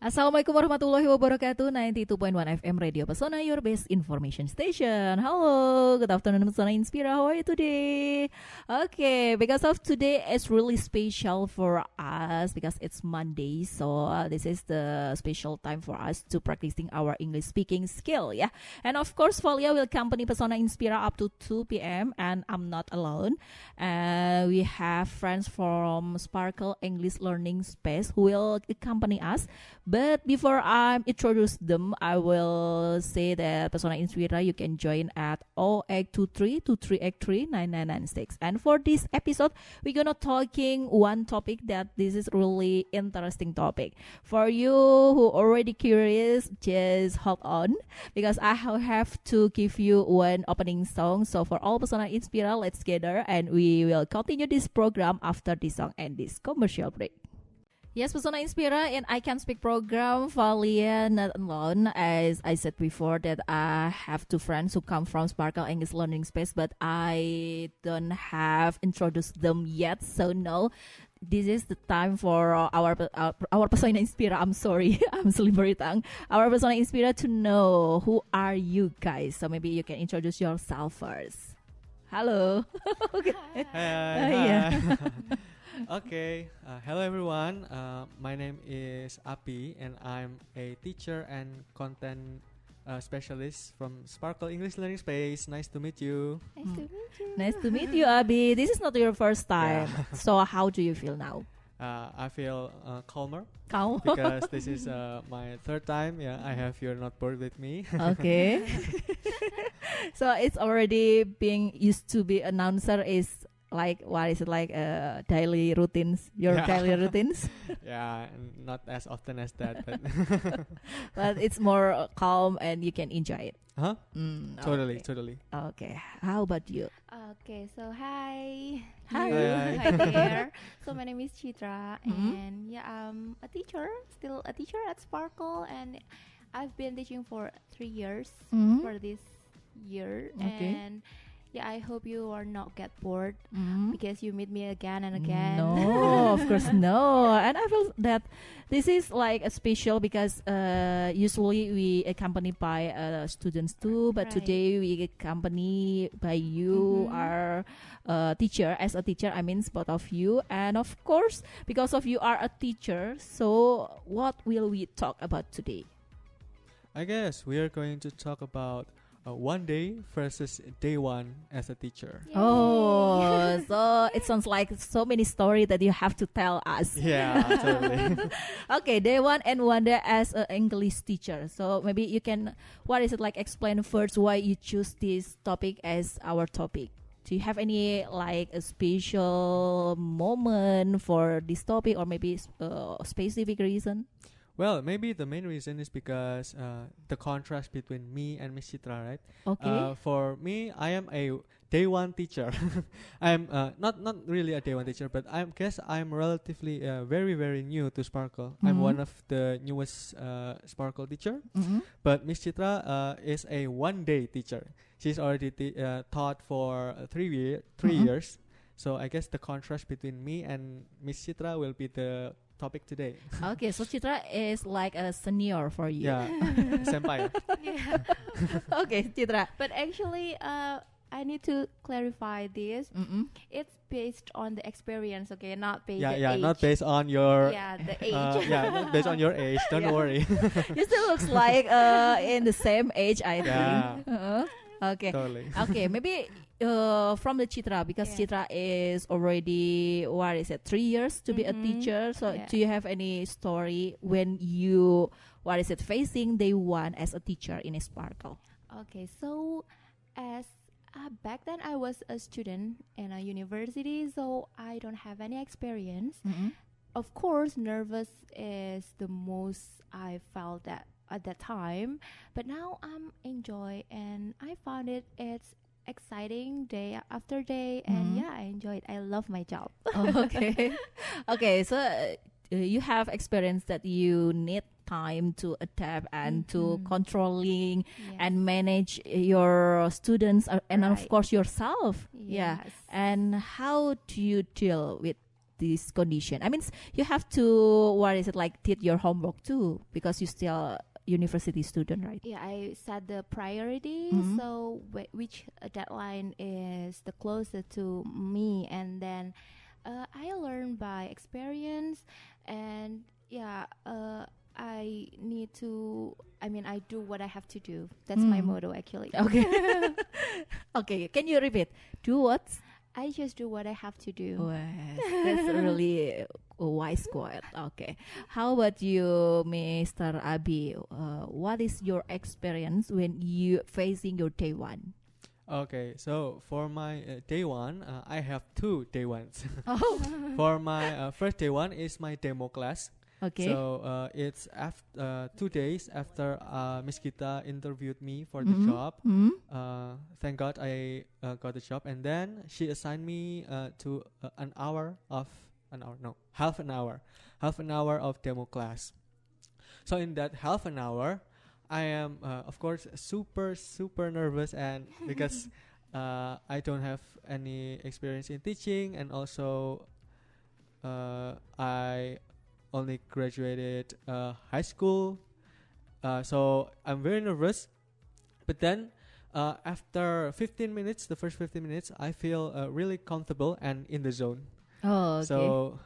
Assalamualaikum warahmatullahi wabarakatuh. 92.1 FM Radio Pesona, your best information station. Hello, good afternoon Pesona Inspira. How are you today? Okay, because of today it's really special for us because it's Monday. So this is the special time for us to practicing our English speaking skill, yeah. And of course, Valia will accompany Pesona Inspira up to 2 p.m. and I'm not alone. We have friends from Sparkle English Learning Space who will accompany us. But before I introduce them, I will say that Pesona Inspira you can join at 0823 2383 9996. And for this episode, we're gonna talking one topic that this is really interesting topic. For you who already curious, just hold on because I have to give you one opening song. So for all Pesona Inspira, let's gather and we will continue this program after this song and this commercial break. Yes, Pesona Inspira in I Can Speak program, Valia not alone. As I said before that I have two friends who come from Sparkle English Learning Space, but I don't have introduced them yet. So no, this is the time for our Pesona Inspira. I'm sorry, I'm slippery tongue. Our Pesona Inspira to know who are you guys. So maybe you can introduce yourself first. Hello. Okay. Hi. Okay, hello everyone. My name is Api and I'm a teacher and content specialist from Sparkle English Learning Space. Nice to meet you. Nice to meet you. Nice to meet you, Abi. This is not your first time. Yeah. So how do you feel now? I feel calmer Calm. because this is my third time. Yeah, I have your notebook with me. Okay. So it's already being used to be announcer is like what is it like daily routines? Your Yeah. daily routines, Yeah, not as often as that, but but it's more calm and you can enjoy it. huh? Okay. Totally. Okay. How about you? Okay, so hi. Hi. You. Hi. Hi there. So my name is Chitra, Mhm. and yeah, I'm a teacher, still a teacher at Sparkle, and I've been teaching for 3 years Mhm. for this year, Okay. and yeah, I hope you are not get bored Mhm. because you meet me again and again. No, of course no. And I feel that this is like a special because usually we accompany by students too, but Right. today we accompany by you, Mhm. our teacher. As a teacher, I mean both of you, and of course because of you are a teacher. So what will we talk about today? I guess we are going to talk about one day versus day one as a teacher. Yay. Oh, so it sounds like so many stories that you have to tell us. Yeah, totally. Okay, day one and one day as an English teacher. So maybe you can, what is it like? Explain first why you choose this topic as our topic. Do you have any like a special moment for this topic, or maybe a specific reason? Well, maybe the main reason is because the contrast between me and Miss Chitra, right? Okay. For me, I am a day one teacher. I'm not really a day one teacher, but I guess I'm relatively very new to Sparkle. I'm Mhm. one of the newest Sparkle teacher. Mhm. But Miss Chitra is a one day teacher. She's already taught for 3 Mhm. years. So I guess the contrast between me and Miss Chitra will be the topic today. Okay, so Citra is like a senior for you. Yeah, senpai. Yeah. Okay, Citra. But actually, I need to clarify this. Mm-mm. It's based on the experience, okay, not based Yeah, on yeah, age. not based on your Yeah, the age. not based on your age. Don't Yeah. worry. You still looks like in the same age, I think. Yeah. Okay. Totally. Okay, maybe from the Chitra, because Yeah. Chitra is already, what is it, 3 years to be a Mhm. teacher. So Yeah. do you have any story when you, what is it, facing day one as a teacher in a Sparkle? Okay, so as back then I was a student in a university, so I don't have any experience. Mm-mm. Of course, nervous is the most I felt that at that time, but now I'm enjoy and I found it's exciting day after day, and Mhm. yeah, I enjoy it. I love my job. Okay. Okay, so you have experience that you need time to adapt and to Mhm. controlling Yes. and manage your students and of Right. course yourself. Yeah. Yes. And how do you deal with this condition? I mean, you have to, what is it, like, did your homework too, because you still university student, right? Yeah, I set the priority. Mhm. So which deadline is the closest to me, and then I learn by experience, and yeah, I need to. I mean, I do what I have to do. That's my Mm. motto, actually. Okay. Okay, can you repeat? Do what? I just do what I have to do. Well, that's really a wise quote. Okay. How about you, Mr. Abi? What is your experience when you facing your day one? Okay, so for my day one, I have two day ones. Oh, For my first day one is my demo class. okay. So it's after 2 days after Miss Gita interviewed me for the Mhm. job. Mhm. Thank God I got the job, and then she assigned me to half an hour of demo class. So in that half an hour, I am of course super nervous, and because I don't have any experience in teaching, and also I only graduated high school, so I'm very nervous. But then after 15 minutes, the first 15 minutes, I feel really comfortable and in the zone. Oh, okay. So,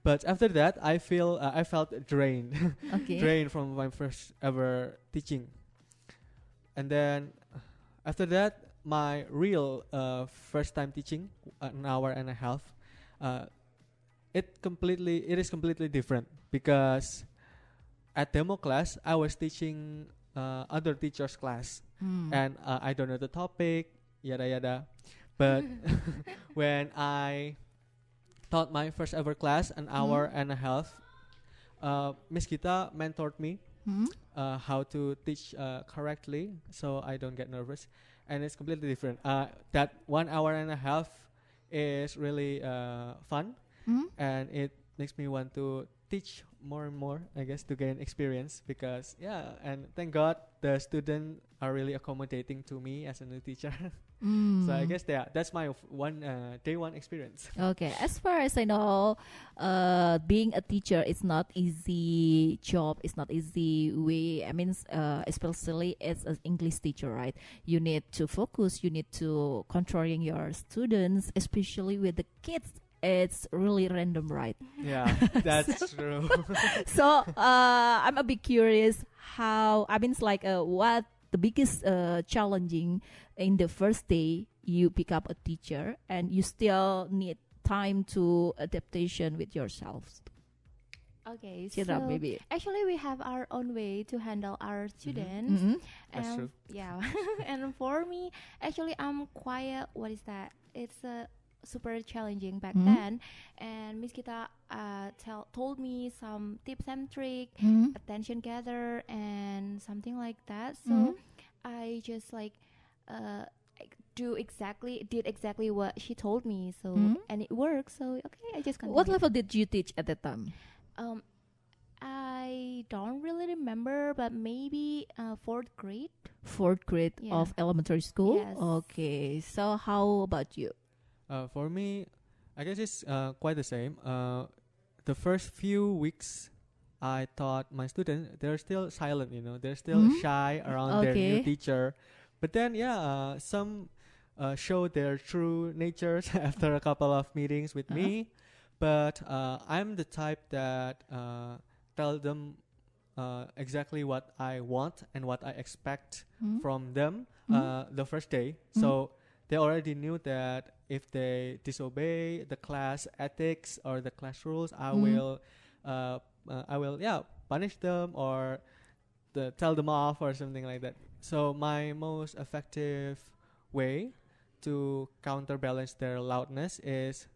but after that, I felt drained, Okay. drained from my first ever teaching. And then after that, my real first time teaching, an hour and a half, uh, it is completely different, because at demo class I was teaching other teachers' class, Mm. and I don't know the topic, yada yada. But when I taught my first ever class, an hour and a half, Miss Gita mentored me Mhm. how to teach correctly, so I don't get nervous, and it's completely different. That 1 hour and a half is really fun, Mhm. and it makes me want to teach more and more, I guess, to gain experience, because and thank God the students are really accommodating to me as a new teacher. Mm. So I guess that's my day one experience. Okay, as far as I know, being a teacher is not easy job. It's not easy way. I mean, especially as an English teacher, right? You need to focus. You need to controlling your students, especially with the kids. It's really random, right? Yeah, that's true. So I'm a bit curious how. I mean, it's like what the biggest challenging in the first day you pick up a teacher and you still need time to adaptation with yourselves. Okay, Citra, so maybe. actually we have our own way to handle our students. Mhm. That's And true. yeah, and for me, actually, I'm quite. What is that? It's super challenging back Mhm. then. And Miss Kita told me some tips and tricks, Mhm. attention gather, and something like that. So Mhm. I just like did exactly what she told me. So Mhm. and it worked. So okay, I just continued. What level did you teach at that time? I don't really remember, but maybe fourth grade. Fourth grade Yeah. of elementary school. Yes. Okay, so how about you? For me, I guess it's quite the same. The first few weeks, I taught my students, they're still silent, they're still Mhm. shy around their new Okay. teacher. But then, some show their true natures after a couple of meetings with me. But I'm the type that tell them exactly what I want and what I expect Mhm. from them Mhm. the first day. Mhm. So they already knew that if they disobey the class ethics or the class rules, I will punish them or tell them off or something like that. So my most effective way to counterbalance their loudness is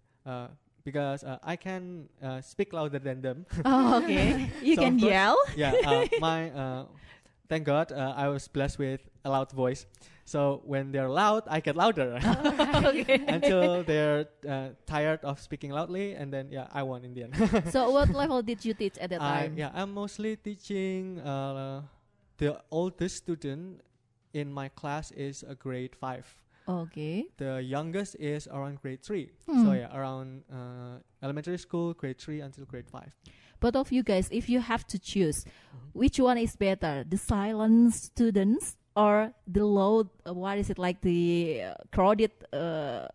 because I can speak louder than them. Oh, okay. You So can first- yell. Thank God I was blessed with a loud voice. So when they're loud, I get louder Okay. until they're tired of speaking loudly, and then I won in the end. So what level did you teach at that time? I'm mostly teaching the oldest student in my class is a grade 5. Okay. The youngest is around grade 3. Hmm. So yeah, around elementary school, grade 3 until grade 5. Both of you guys, if you have to choose, Mhm. which one is better, the silent students or the loud? What is it like the crowded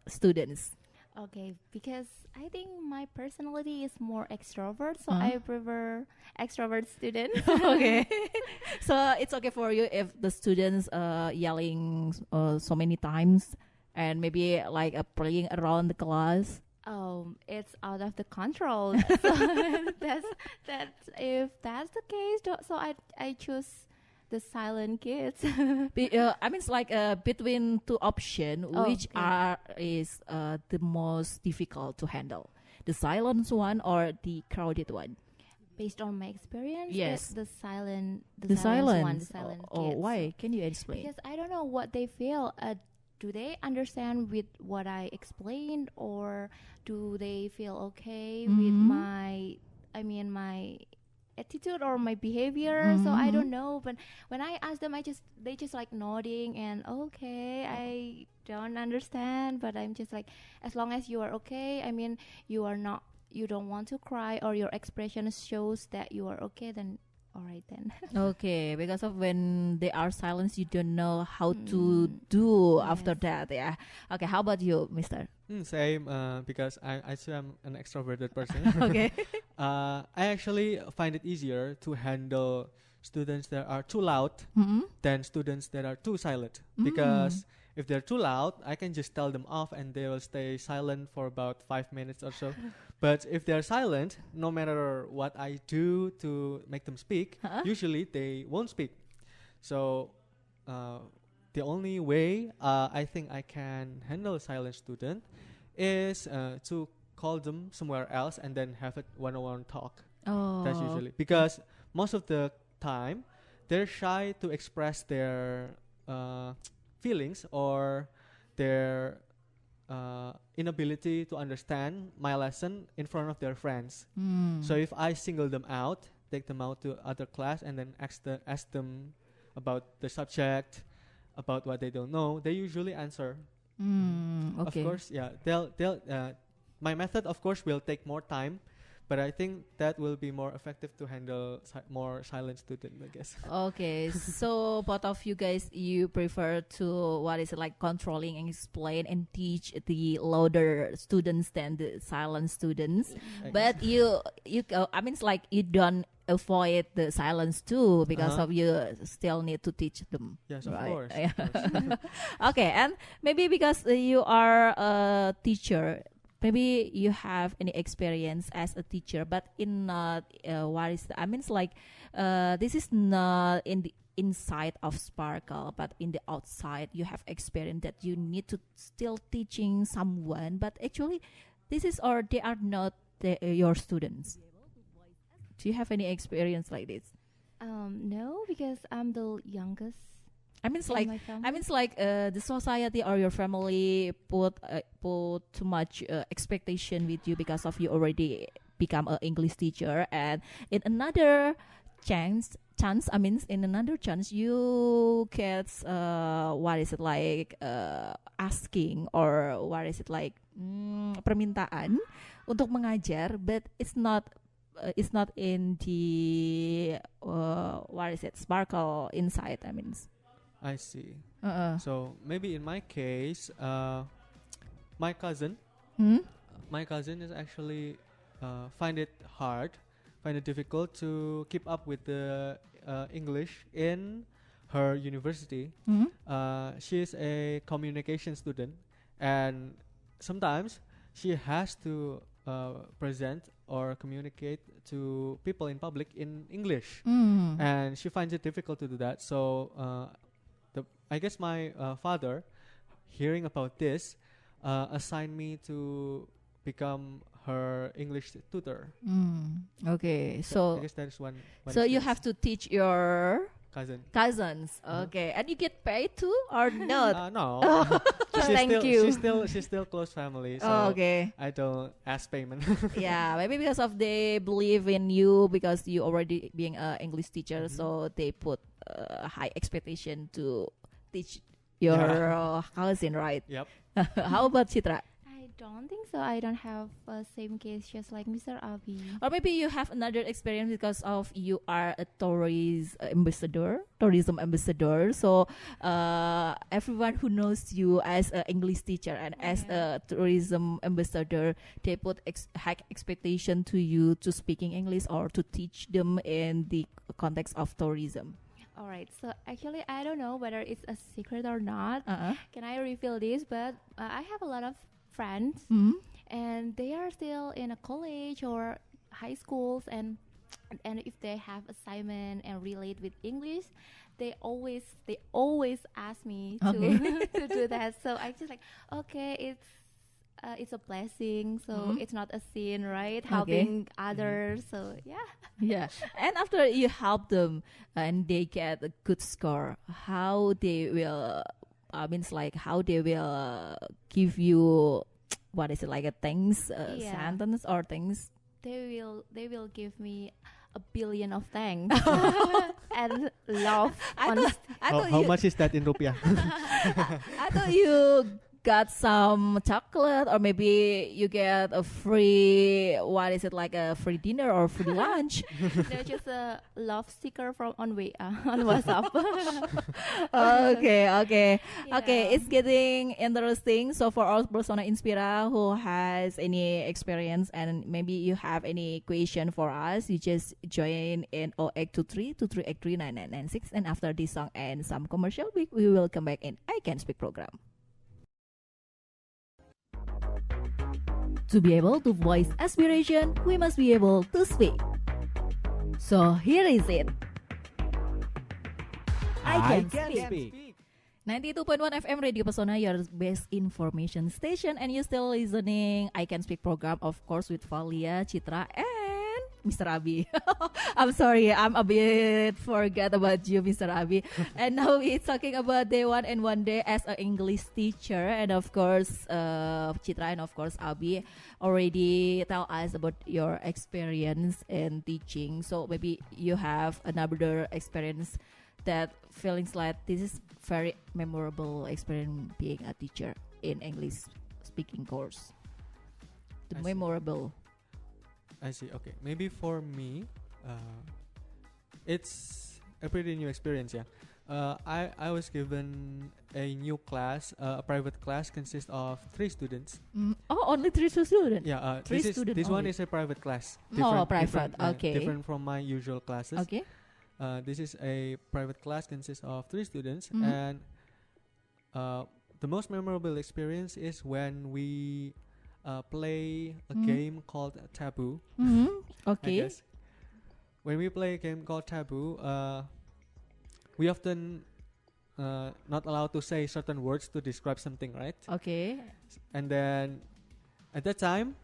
students? Okay, because I think my personality is more extrovert, so Huh? I prefer extrovert students. Okay, so it's okay for you if the students yelling so many times and maybe like playing around the class. It's out of the control. So that's if that's the case. So I choose the silent kids. I mean, it's like between two options, Oh, which yeah. is the most difficult to handle, the silent one or the crowded one? Based on my experience, Yes. it's the silent, The silent one, the silence. silent Oh, kids. why? Can you explain? Because I don't know what they feel. Do they understand with what I explained, or do they feel okay with Mhm. my attitude or my behavior? So I Mhm. don't know. But when I ask them, they just like nodding and okay. I don't understand, but I'm just like, as long as you are okay. I mean, you don't want to cry, or your expression shows that you are okay. Then all right then. Okay, because of when they are silent, you don't know how to Mm, do after yes. that. Yeah. Okay. How about you, Mister? Same, because I too am an extroverted person. Okay. I actually find it easier to handle students that are too loud Mm-hmm. than students that are too silent. Mm. Because if they're too loud, I can just tell them off and they will stay silent for about 5 minutes or so. But if they're silent, no matter what I do to make them speak, Huh? usually they won't speak. So uh, the only way I think I can handle a silent student is to call them somewhere else and then have a one-on-one talk. Oh. That's usually because most of the time they're shy to express their feelings or their inability to understand my lesson in front of their friends. Mm. So if I single them out, take them out to other class, and then ask them about the subject, about what they don't know, they usually answer. Okay. Of course, yeah. They'll. My method, of course, will take more time, but I think that will be more effective to handle more silent student, I guess. Okay, so both of you guys, you prefer to what is it like controlling and explain and teach the louder students than the silent students. I But guess. I mean, it's like you don't avoid the silence too because Uh-huh. of you still need to teach them. Yes, of Right. course. Yeah. Of course. Okay, and maybe because you are a teacher, maybe you have any experience as a teacher, but in not what is I mean, it's like this is not in the inside of Sparkle, but in the outside you have experience that you need to still teaching someone, but actually this is or they are not your students. Do you have any experience like this? No, because I'm the youngest I mean, it's in like my family. I mean, it's like the society or your family put too much expectation with you because of you already become an English teacher, and in another chance, I mean, in another chance, you get what is it like asking or what is it like permintaan untuk mengajar, but it's not in the what is it Sparkle inside. I mean. I see. Uh-uh. So maybe in my case, my cousin Hmm? is actually find it difficult to keep up with the English in her university. Hmm? She is a communication student, and sometimes she has to present or communicate to people in public in English, Mm. and she finds it difficult to do that. So I guess my father, hearing about this, assigned me to become her English tutor. Okay, I so guess that is one. so you experience. have to teach your cousin. cousins. Uh-huh. Okay, and you get paid too or not? No. Thank you. She's still close family. So Oh, okay. I don't ask payment. Yeah, maybe because of they believe in you because you already being a English teacher, Mhm. so they put high expectation to teach your Yeah. cousin, right? Yep. How about Chitra? I don't think so. I don't have same case just like Mr. Abi. Or maybe you have another experience because of you are a tourism ambassador. So everyone who knows you as an English teacher and as a tourism ambassador, they put high expectation to you to speaking English or to teach them in the context of tourism. All right. So actually, I don't know whether it's a secret or not. Uh-uh. Can I reveal this? But I have a lot of friends, Mhm. and they are still in a college or high schools, and if they have assignment and relate with English, they always ask me to Okay. to do that. So I just like, okay, it's a blessing, so Mhm. it's not a sin, right? Okay. Helping others. So yeah. Yeah, and after you help them and they get a good score, how they will, means like how they will give you, what is it, like a thanks Yeah. sentence or things? They will give me a billion of thanks and love. I on thought, I thought How you, much is that in rupiah? I thought you got some chocolate or maybe you get a free, what is it, like a free dinner or free lunch? They're just a love sticker from on on WhatsApp. Okay, okay. Okay, Yeah. it's getting interesting. So for our persona Inspira who has any experience and maybe you have any question for us, you just join in 0823 2383 9996, and after this song and some commercial break, we will come back in I Can Speak program. To be able to voice aspiration, we must be able to speak. So here is it. I can speak. 92.1 FM Radio Pesona, your best information station, and you still listening I Can Speak program, of course, with Valia, Chitra, and Mr. Abi. I'm sorry, I'm a bit forgot about you, Mr. Abi. And now we're talking about day one and one day as an English teacher, and of course, Chitra and of course Abi already tell us about your experience in teaching. So maybe you have another experience that feelings like this is very memorable experience being a teacher in English speaking course. The I see. memorable. I see. Okay, maybe for me, it's a pretty new experience. Yeah, I was given a new class, a private class consists of 3 students. Oh, only 3 students. Yeah, 3 students this one only. is a private class. Oh, private. Okay. Different from my usual classes. Okay. This is a private class consists of 3 students, Mhm. and the most memorable experience is when we play a Mhm. game called Taboo. I Okay. guess. When we play a game called Taboo, we often not allowed to say certain words to describe something, right? Okay. And then at that time,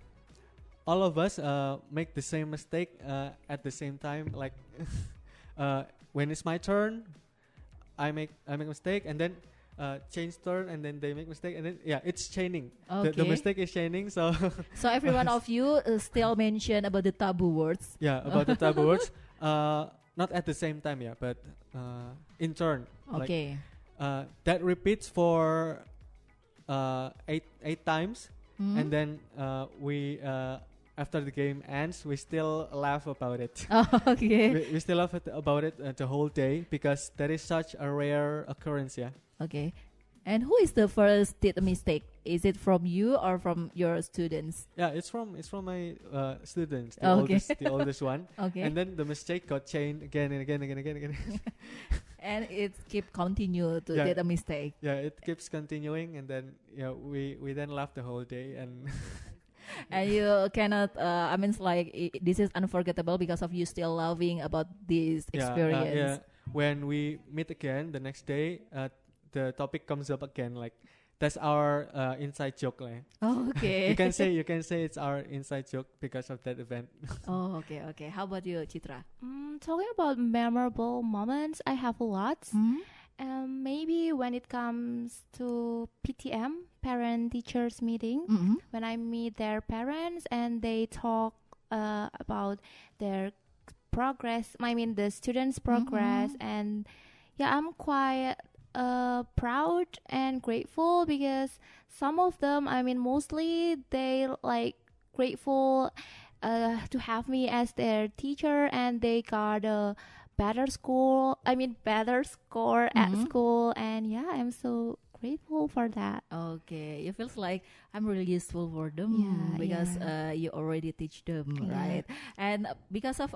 all of us make the same mistake at the same time. Like when it's my turn, I make a mistake, and then change turn, and then they make mistake, and then it's chaining. The Okay. mistake is chaining. So So every one of you still mention about the taboo words. about the taboo words. Not at the same time, but in turn. Okay. Like, that repeats for 8 times, Mhm. and then we after the game ends, we still laugh about it. Oh, okay. We still laugh about it the whole day because that is such a rare occurrence. Yeah. Okay. And who is the first did a mistake? Is it from you or from your students? Yeah, it's from my students, Okay. the oldest one, Okay. and then the mistake got chained again and again and again and again. And it keep continue to Yeah. did a mistake. Yeah, it keeps continuing, and then we then laugh the whole day, and And you cannot, I mean, it's like this is unforgettable because of you still loving about this experience. when we meet again the next day, the topic comes up again. Like that's our inside joke, like. Oh, okay. You can say it's our inside joke because of that event. Oh, okay, okay. How about you, Chitra? Talking about memorable moments, I have a lot. Hmm? Maybe when it comes to PTM, parent teachers meeting, Mm-hmm. when I meet their parents and they talk about their progress, I mean the students' progress, and I'm quite proud and grateful because some of them, I mean, mostly they like grateful to have me as their teacher, and they got a better score at Mhm. school, and yeah, I'm so grateful for that. Okay, it feels like I'm really useful for them Yeah, because yeah. you already teach them, Yeah. right? And because of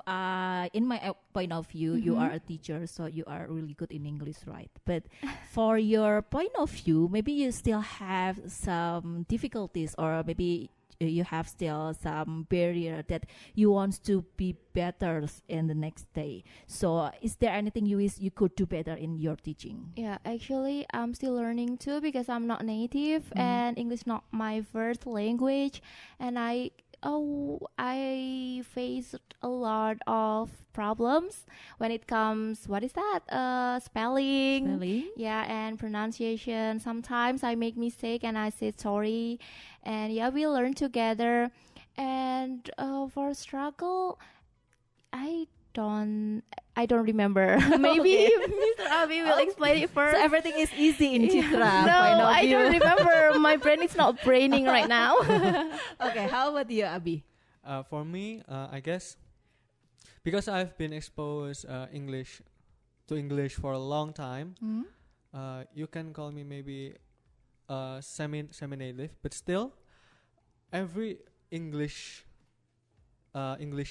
in my point of view, you Mhm. are a teacher, so you are really good in English, right? But for your point of view, maybe you still have some difficulties, or maybe you have still some barrier that you want to be better in the next day. So, is there anything you wish you could do better in your teaching? Yeah, actually, I'm still learning too because I'm not native and English not my first language, and I faced a lot of problems when it comes what is that spelling. Spelling? Yeah, and pronunciation. Sometimes I make mistake and I say sorry, and yeah, we learn together. And for struggle, I don't I don't remember. Maybe Okay. Mr. Abi will explain it first. So everything is easy in Yeah. Citra No, point of I view. don't remember. My brain is not braining right now. Okay, how about you, Abi? For me, I guess because I've been exposed to English for a long time, you can call me maybe semi native, but still, every English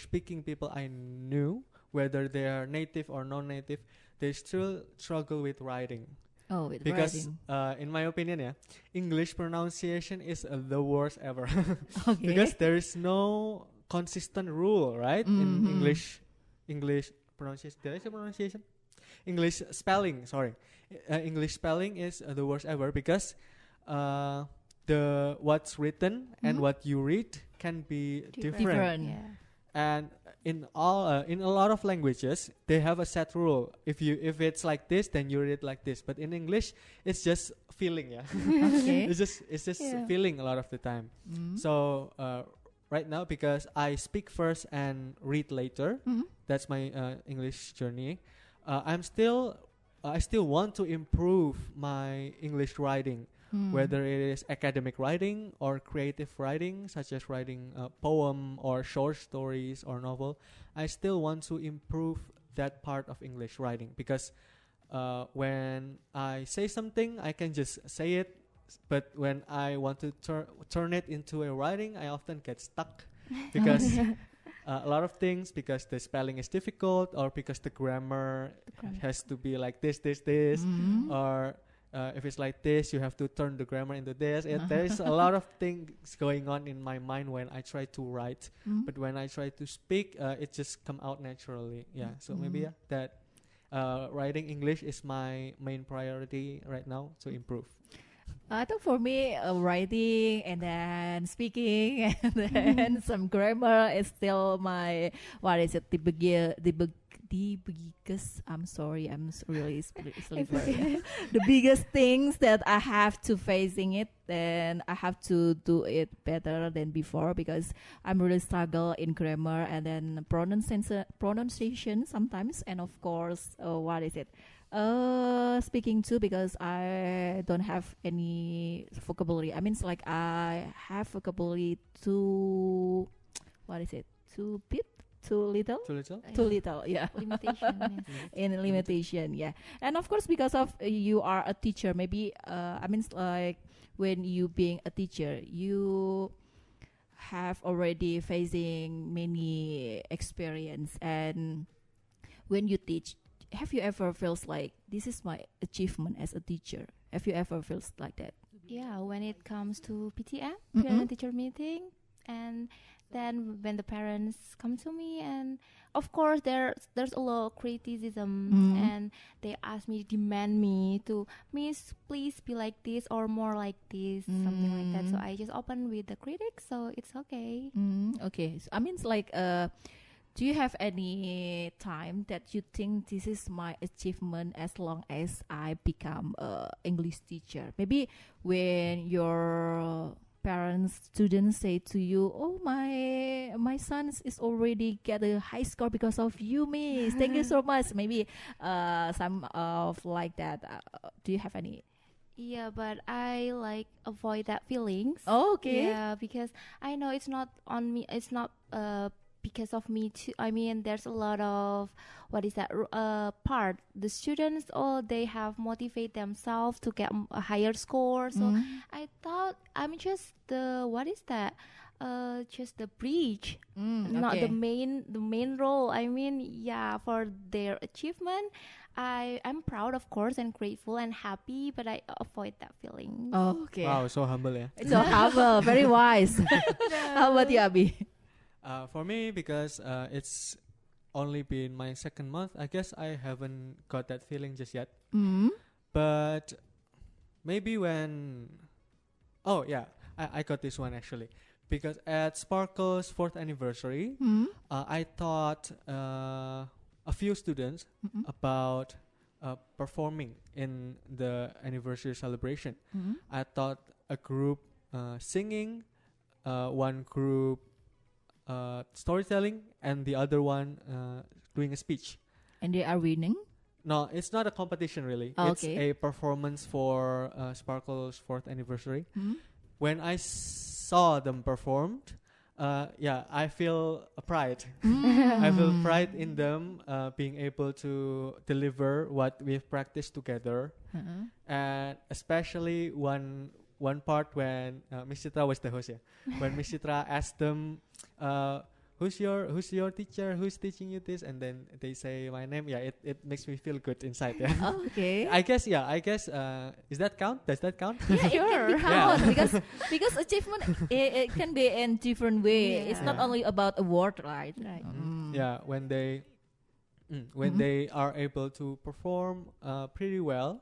speaking people I knew, whether they are native or non-native, they still struggle with writing. Oh, with Because writing. in my opinion, yeah, English pronunciation is the worst ever. Okay. Because there is no consistent rule, right? In Mhm. English pronunciation. Did I say pronunciation? English spelling. Sorry, English spelling is the worst ever because the what's written and Mhm. what you read can be different. Different. Yeah. And in a lot of languages, they have a set rule. If it's like this, then you read like this. But in English, it's just feeling, yeah. Okay. It's just Yeah. feeling a lot of the time. Mm. So right now, because I speak first and read later, Mhm. that's my English journey. I still want to improve my English writing, Mm. whether it is academic writing or creative writing, such as writing a poem or short stories or novel. I still want to improve that part of English writing because when I say something, I can just say it. But when I want to turn it into a writing, I often get stuck because a lot of things, because the spelling is difficult or because the grammar has to be like this, Mhm. or if it's like this, you have to turn the grammar into this. There is a lot of things going on in my mind when I try to write, Mhm. but when I try to speak, it just come out naturally. Yeah, so maybe Mhm. that writing English is my main priority right now to improve. I think for me, writing and then speaking and then some grammar is still my what is it? The biggest. I'm sorry, really sleepy. okay. The biggest things that I have to facing it, then I have to do it better than before because I'm really struggle in grammar and then pronunciation sometimes, and of course, what is it? Speaking too because I don't have any vocabulary. I mean, it's like I have vocabulary too. What is it? Too bit? Too little? Too little? Too little. Yeah. Limitation. Yes. In limitation, yeah. And of course, because of you are a teacher, maybe I mean, it's like when you being a teacher, you have already facing many experience, and when you teach, have you ever feels like this is my achievement as a teacher? Have you ever feels like that? Yeah, when it comes to PTM, Mhm. parent teacher meeting, and then when the parents come to me, and of course there's a lot of criticism, Mhm. and they ask me, demand me to, Miss, please be like this or more like this, something like that. So Mm. I just open with the critics, so it's okay. Okay, so, I mean, it's like do you have any time that you think this is my achievement as long as I become a English teacher? Maybe when your parents, students say to you, "Oh, my son is already get a high score because of you, Miss. Thank you so much." Maybe some of like that. Do you have any? Yeah, but I like avoid that feelings. Oh, okay. Yeah, because I know it's not on me. It's not because of me too. I mean, there's a lot of what is that part. The students, all they have motivate themselves to get a higher score. So I thought I'm just the what is that? Just the bridge, not okay. the main role. I mean, yeah, for their achievement, I'm proud, of course, and grateful and happy, but I avoid that feeling. Oh, okay. Wow, so humble, yeah. So humble, very wise. How about you, Abi? For me, because it's only been my second month, I guess I haven't got that feeling just yet. But maybe when, oh yeah, I got this one actually. Because at Sparkle's 4th anniversary, I taught a few students about performing in the anniversary celebration. I taught a group singing, one group storytelling, and the other one doing a speech. And they are winning? No, it's not a competition really. Oh, it's okay. a performance for Sparkle's 4th anniversary. When I saw them performed, I feel a pride. I feel pride in them being able to deliver what we've practiced together, and especially one part when Miss Chitra was the host. When Miss Chitra asked them, who's your teacher? Who's teaching you this? And then they say my name. Yeah, it makes me feel good inside. Yeah. Oh, okay. I guess. Is that count? Does that count? Yeah, Sure. it can be count because achievement it can be in different way. It's not Yeah. only about award, right? Right. Yeah, when they they are able to perform pretty well,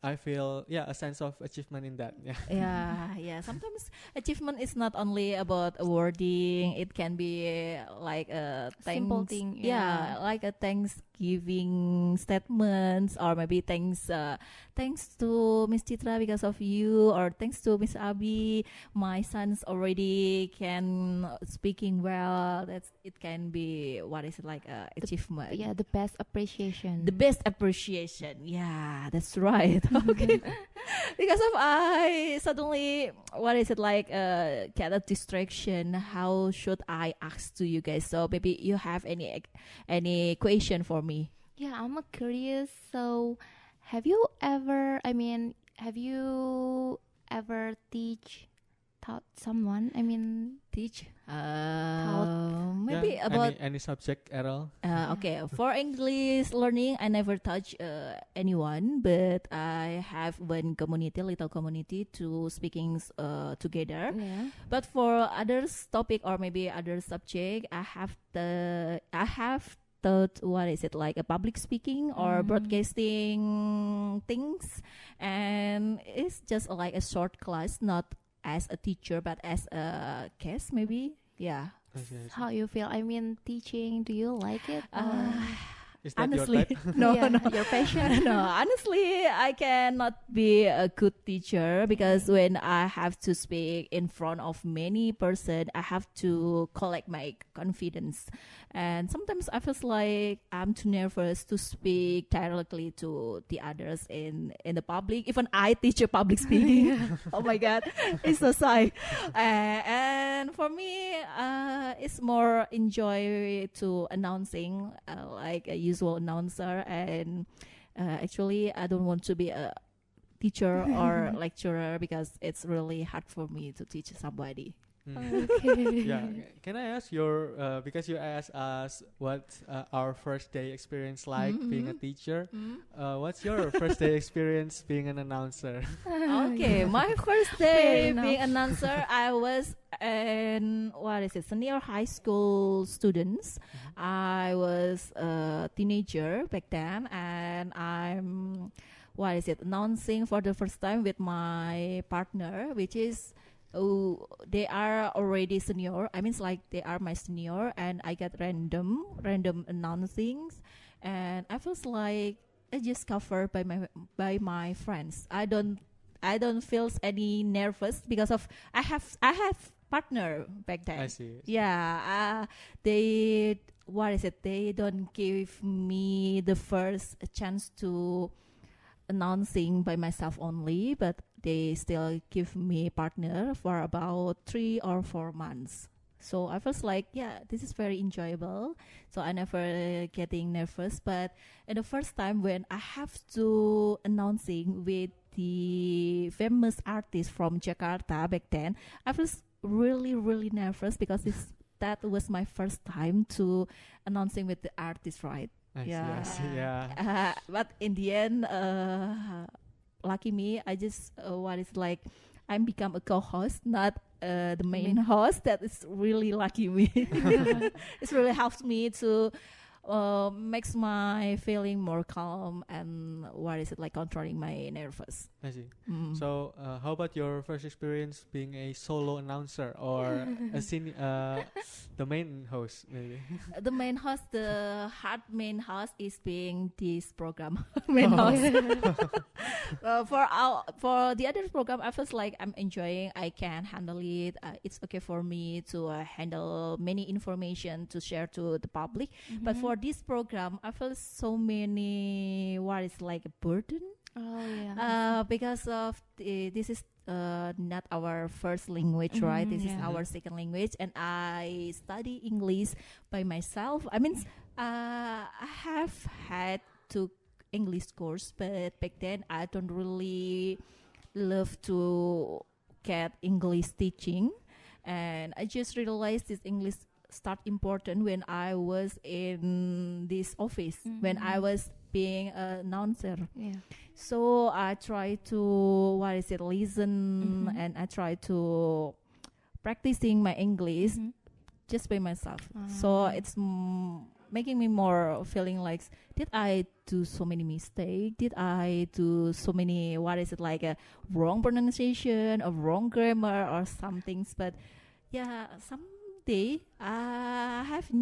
I feel a sense of achievement in that. Yeah. Sometimes achievement is not only about awarding. It can be like a Simple thanks, thing, Yeah, yeah. like a Thanksgiving statements, or maybe thanks to Miss Chitra because of you, or thanks to Miss Abi. My sons already can speaking well. It can be what is it like achievement. Yeah, the best appreciation. The best appreciation. Yeah, that's right. Okay. Because of I suddenly what is it like get a distraction. How should I ask to you guys? So maybe you have any question for me? Yeah, I'm curious. So, have you ever? Taught someone? I mean, Teach? Yeah, About any subject at all. okay, for English learning, I never touch anyone, but I have one little community to speaking together. yeah. But for others topic or maybe other subject, I have taught what is it like a public speaking or broadcasting things, and it's just like a short class, not as a teacher but as a guest maybe. Yeah. Okay. How you feel? I mean, teaching. Do you like it? Is that Honestly, your type? no, Yeah, no. your passion. No, honestly, I cannot be a good teacher because when I have to speak in front of many person, I have to collect my confidence, and sometimes I feel like I'm too nervous to speak directly to the others in the public. Even I teach a public speaking. Oh my god, it's so shy. And for me, it's more enjoy to announcing like a usual announcer, and actually I don't want to be a teacher or lecturer because it's really hard for me to teach somebody. Okay. Yeah. Can I ask your because you asked us what our first day experience like being a teacher? What's your first day experience being an announcer? Okay, my first Fair day enough. being announcer, I was an senior high school students. I was a teenager back then, and I'm announcing for the first time with my partner, which is they are already senior. I mean, it's like they are my senior, and I get random announcings, and I feel like I just covered by my friends. I I don't feel any nervous because of I have partner back then. I see. Yeah, they what is it? They don't give me the first chance to announcing by myself only, but they still give me partner for about 3 or 4 months. So I was like, yeah, this is very enjoyable. So I never getting nervous. But in the first time when I have to announcing with the famous artist from Jakarta back then, I was really nervous because that was my first time to announcing with the artist, right? I see. Yeah. I see. Yeah. But in the end, lucky me, I just what is like, I become a co-host, not the main host. That is really lucky me. It's really helps me to makes my feeling more calm and what is it like controlling my nervous. I see. Mm. So, how about your first experience being a solo announcer or the main host, maybe? The main host, the hard main host is being this program main host. For the other program, I feel like I'm enjoying. I can handle it. It's okay for me to handle many information to share to the public. But for this program, I feel so many what is like a burden. Oh yeah. Because of this is not our first language, right? This is our second language, and I study English by myself. I mean, I have had to English course, but back then I don't really love to get English teaching, and I just realized this English start important when I was in this office, when I was being an announcer. Yeah. So I try to listen, and I try to practicing my English just by myself. So it's making me more feeling like, did I do so many mistakes? Did I do so many like a wrong pronunciation or wrong grammar or some things? But yeah, someday I have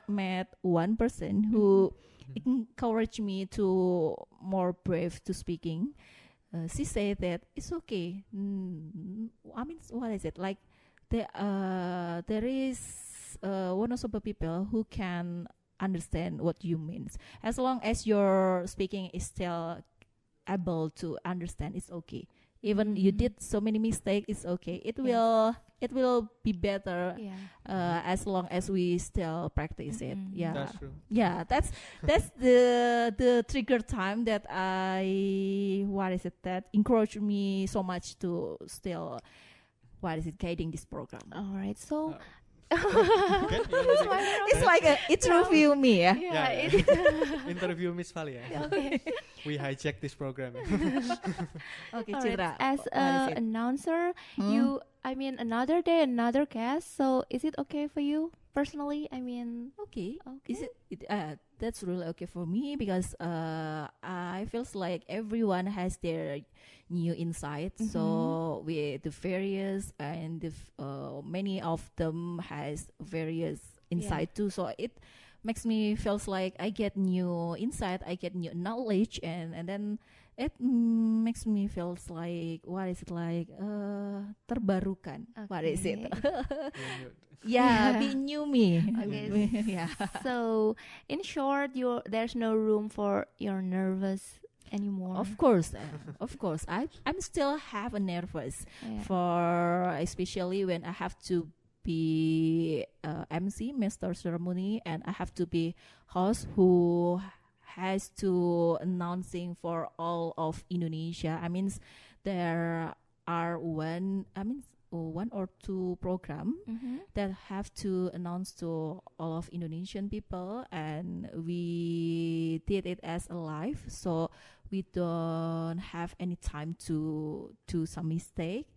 met one person who encouraged me to more brave to speaking. She said that it's okay. What is it like? There is one or some people who can understand what you mean. As long as your speaking is still able to understand, it's okay. Even you did so many mistakes, it's okay. It will be better as long as we still practice it. Yeah, That's true. yeah. That's the trigger time that that encouraged me so much to still guiding this program. All right. So. Okay, It's like a interview me. Yeah. Yeah. Interview Miss Valia. Okay. We hijack this program. Okay, All right. Citra. As an announcer, another day, another guest. So is it okay for you personally? Okay. Is it? That's really okay for me because I feels like everyone has their new insights. So with the various and many of them has various insight too. So it makes me feels like I get new insight, I get new knowledge, and then it makes me feels like terbarukan. Okay. What is it? Yeah. Be new me. Okay. Yeah. So in short, there's no room for your nervous anymore. Of course. I'm still have a nervous for especially when I have to be MC, master ceremony, and I have to be host who has to announcing for all of Indonesia. There are one or two program that have to announce to all of Indonesian people, and we did it as a live, so we don't have any time to do some mistake.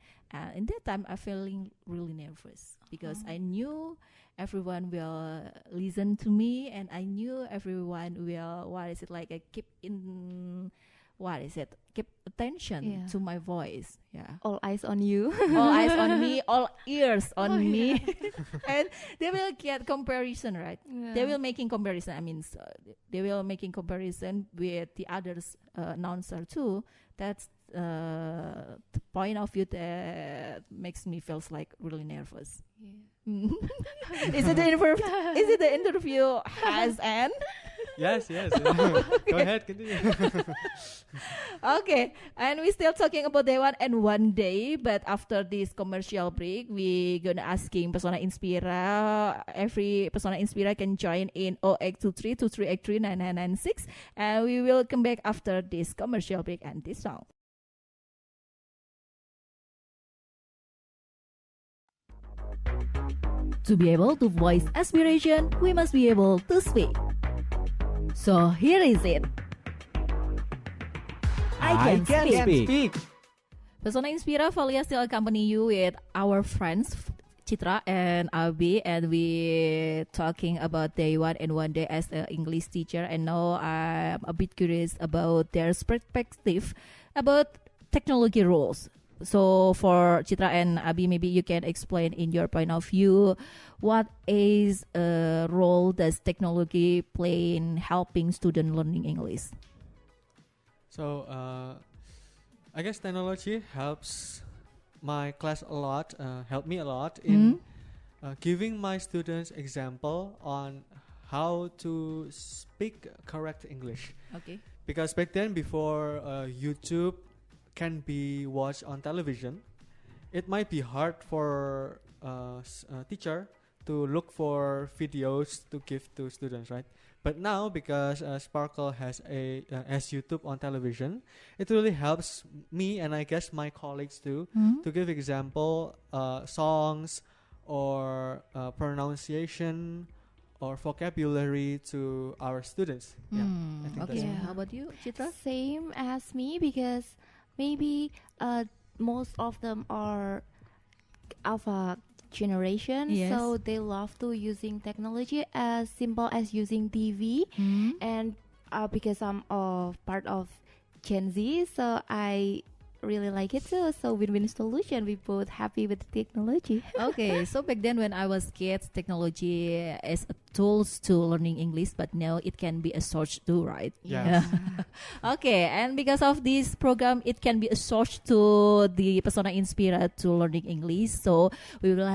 In that time, I feeling really nervous because I knew everyone will listen to me, and I knew everyone will keep in keep attention to my voice. Yeah. All eyes on you. All eyes on me, all ears on me. Yeah. And they will get comparison, right? Yeah. They will making comparison. I mean, they will making comparison with the others announcer too. That's the point of view that makes me feels like really nervous. Yeah. Is it the interview? Is it the interview has end? Yes. Go ahead, continue. Okay, and we still talking about day one and one day, but after this commercial break, we gonna asking Persona Inspira. Every Persona Inspira can join in 0823 2383 9996, and we will come back after this commercial break and this song. To be able to voice aspiration, we must be able to speak. So here is it. I can speak. Persona Inspira Valia still accompany you with our friends Citra and Abi, and we talking about day one and one day as an English teacher. And now I'm a bit curious about their perspective about technology roles. So for Citra and Abi, maybe you can explain in your point of view, what is a role does technology play in helping student learning English? So I guess technology helps my class a lot, helped me a lot in giving my students example on how to speak correct English. Okay. Because back then, before YouTube can be watched on television, it might be hard for a teacher to look for videos to give to students, right? But now, because Sparkle has has YouTube on television, it really helps me, and I guess my colleagues too, to give example songs or pronunciation or vocabulary to our students. Yeah, I think Okay. that's How about you, Citra? Same as me, because maybe most of them are alpha generation, Yes. so they love to using technology as simple as using TV. And because I'm part of Gen Z, so I really like it too. So win-win solution. We both happy with the technology. Okay, so back then when I was kids, technology is a tools to learning English, but now it can be a source too, right? Yes. Okay, and because of this program, it can be a source to the Persona Inspira to learning English. So we will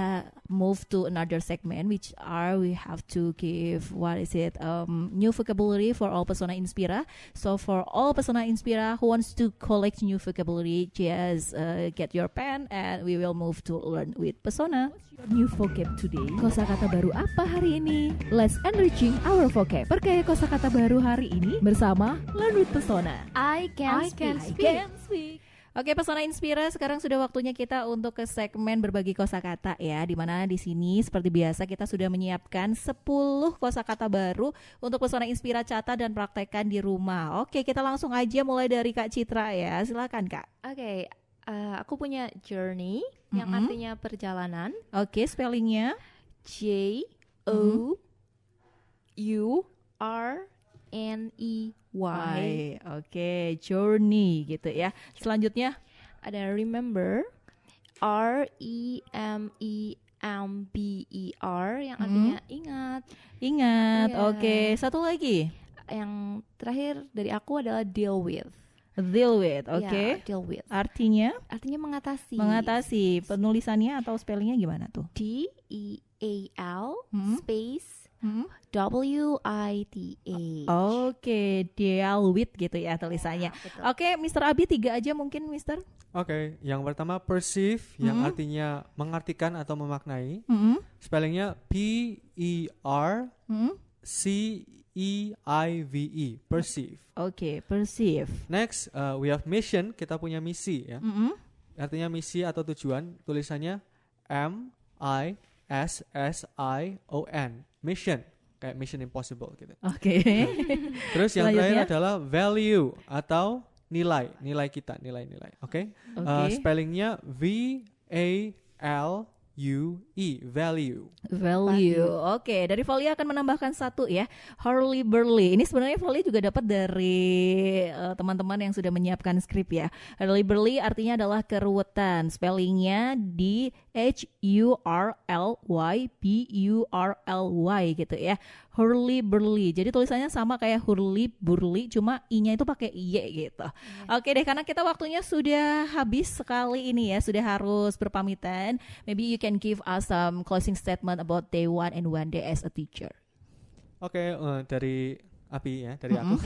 move to another segment, which are we have to give new vocabulary for all Persona Inspira. So for all Persona Inspira who wants to collect new vocabulary, just get your pen and we will move to learn with Persona. What's your new vocab today? Kosakata baru apa hari ini? Let's enriching our vocab. Perkaya kosakata baru hari ini bersama Learn with Persona. I can speak. Oke, Persona Inspira, sekarang sudah waktunya kita untuk ke segmen berbagi kosakata ya, di mana di sini seperti biasa kita sudah menyiapkan 10 kosakata baru untuk Persona Inspira catat dan praktekkan di rumah. Oke, kita langsung aja mulai dari Kak Citra ya. Silakan, Kak. Oke, aku punya journey yang artinya perjalanan. Oke, spellingnya JOURNEY. Oke, journey gitu ya. Selanjutnya Ada remember, REMEMBER yang artinya ingat. ingat. Iya. Oke, satu lagi. Yang terakhir dari aku adalah deal with. Deal with. Oke. Ya, deal with. Artinya Artinya mengatasi. Penulisannya atau spellingnya gimana tuh? DEAL Hmm. space Hmm. WITH. Oke, deal with gitu ya tulisannya. Betul. Oke, Mr. Abi 3 aja mungkin, Mr. Oke, yang pertama perceive, yang artinya mengartikan atau memaknai. Spellingnya PERCEIVE, perceive. Oke, perceive. Next, we have mission, kita punya misi ya. Artinya misi atau tujuan, tulisannya MISSION, mission, kayak Mission Impossible gitu. Oke. Terus yang Selanjutnya? terakhir adalah value atau nilai kita, nilai-nilai. Oke. Oke. Spellingnya VALUE. value. Value. Oke, dari Valia akan menambahkan satu ya. Hurly burly. Ini sebenarnya Valia juga dapat dari teman-teman yang sudah menyiapkan skrip ya. Hurly burly artinya adalah keruwetan. Spellingnya di HURLYBURLY gitu ya. Hurly burly. Jadi tulisannya sama kayak hurly burly, cuma i-nya itu pakai y gitu. Oke deh, karena kita waktunya sudah habis sekali ini ya, sudah harus berpamitan. Maybe you can give us some closing statement about day one and one day as a teacher. Oke, dari Abi ya, dari aku.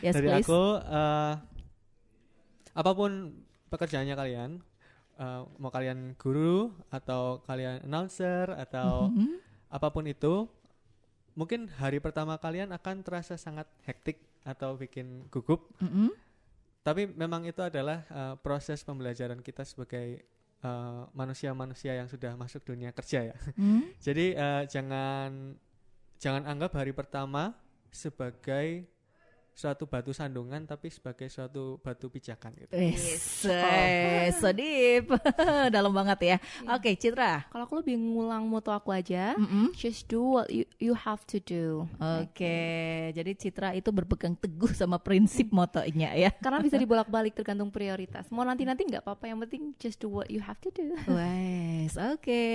Yes, dari please. aku, apapun pekerjaannya kalian, mau kalian guru atau kalian announcer atau apapun itu, mungkin hari pertama kalian akan terasa sangat hektik atau bikin gugup. Tapi memang itu adalah proses pembelajaran kita sebagai manusia-manusia yang sudah masuk dunia kerja ya. Jadi jangan anggap hari pertama sebagai suatu batu sandungan, tapi sebagai suatu batu pijakan gitu. So deep. Dalam banget ya. Oke, Citra. Kalau aku lebih ngulang moto aku aja, just do what you have to do. Oke, jadi Citra itu berpegang teguh sama prinsip motonya ya. Karena bisa dibolak-balik tergantung prioritas. Mau nanti nggak apa-apa, yang penting just do what you have to do. Wes, oke,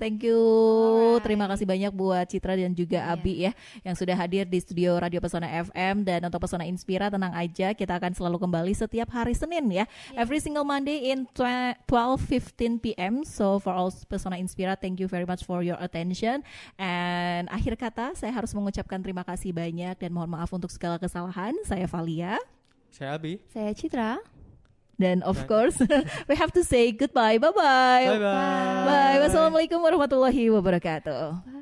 thank you. Alright. Terima kasih banyak buat Citra dan juga Abi ya, yang sudah hadir di studio Radio Pesona FM. Dan untuk Pesona Inspira, tenang aja, kita akan selalu kembali setiap hari Senin ya. Every single Monday in 12:15 p.m. So for all Pesona Inspira, thank you very much for your attention. And akhir kata, saya harus mengucapkan terima kasih banyak dan mohon maaf untuk segala kesalahan. Saya Valia. Saya Abi. Saya Citra. Dan of course, we have to say goodbye. Bye-bye. Bye-bye. Bye. Wassalamualaikum warahmatullahi wabarakatuh.